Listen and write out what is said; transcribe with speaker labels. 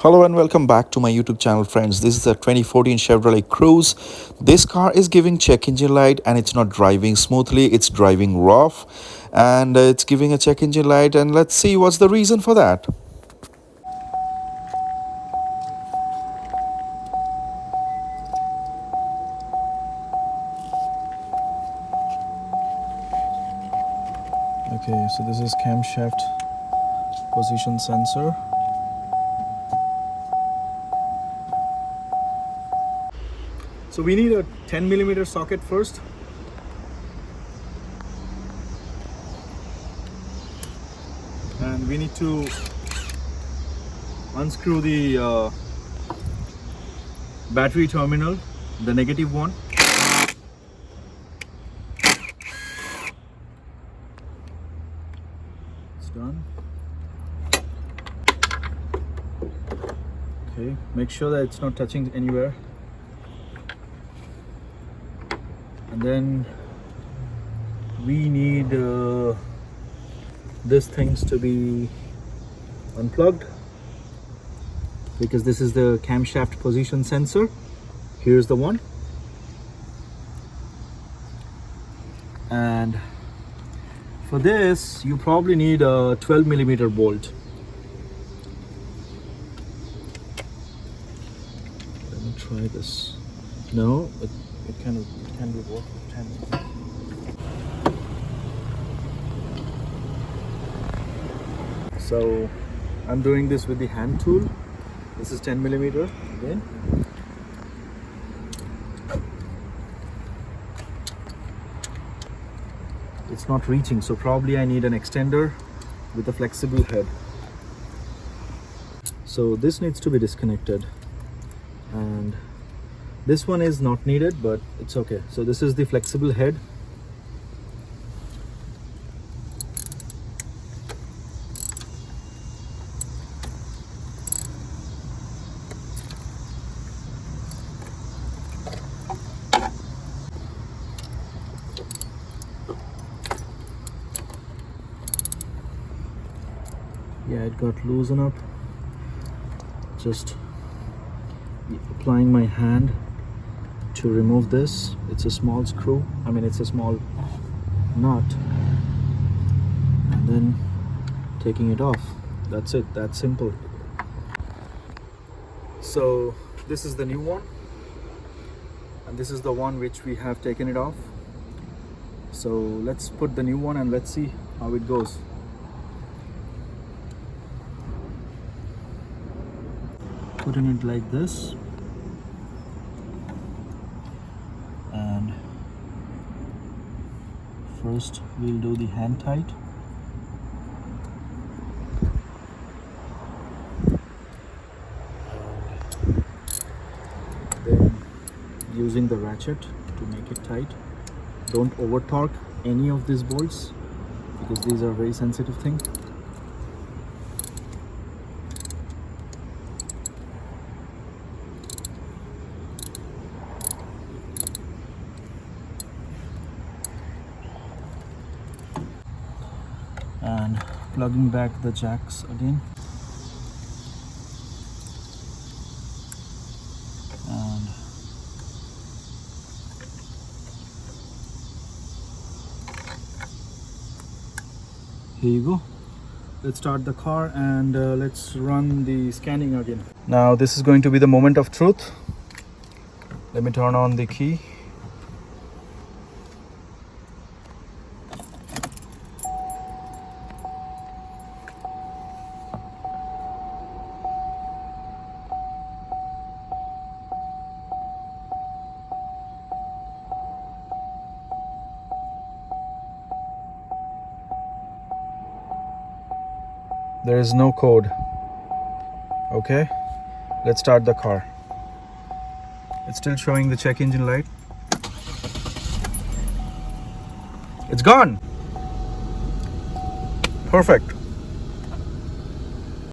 Speaker 1: Hello and welcome back to my YouTube channel, friends. This is a 2014 Chevrolet Cruze. This car is giving check engine light and it's not driving smoothly. It's driving rough and it's giving a check engine light, and let's see what's the reason for that. Okay, so this is camshaft position sensor. So we need a 10mm socket first. And we need to unscrew the battery terminal, the negative one. It's done. Okay, make sure that it's not touching anywhere. And then we need these things to be unplugged, because this is the camshaft position sensor. Here's the one, and for this you probably need a 12mm bolt. Let me try this. No, it can be worked with 10. So I'm doing this with the hand tool. This is 10mm again. It's not reaching, so probably I need an extender with a flexible head. So this needs to be disconnected, and this one is not needed, but it's okay. So this is the flexible head. Yeah, it got loosened up. Just applying my hand to remove this. It's a small screw, it's a small nut, and then taking it off. That's it, that's simple. So this is the new one, and this is the one which we have taken it off. So let's put the new one and let's see how it goes. Putting it like this, and first we'll do the hand tight. And then using the ratchet to make it tight. Don't over torque any of these bolts, because these are very sensitive thing. And plugging back the jacks again, and here you go. Let's start the car and let's run the scanning again. Now this is going to be the moment of truth. Let me turn on the key. There is no code. Okay, let's start the car. It's still showing the check engine light. It's gone. Perfect.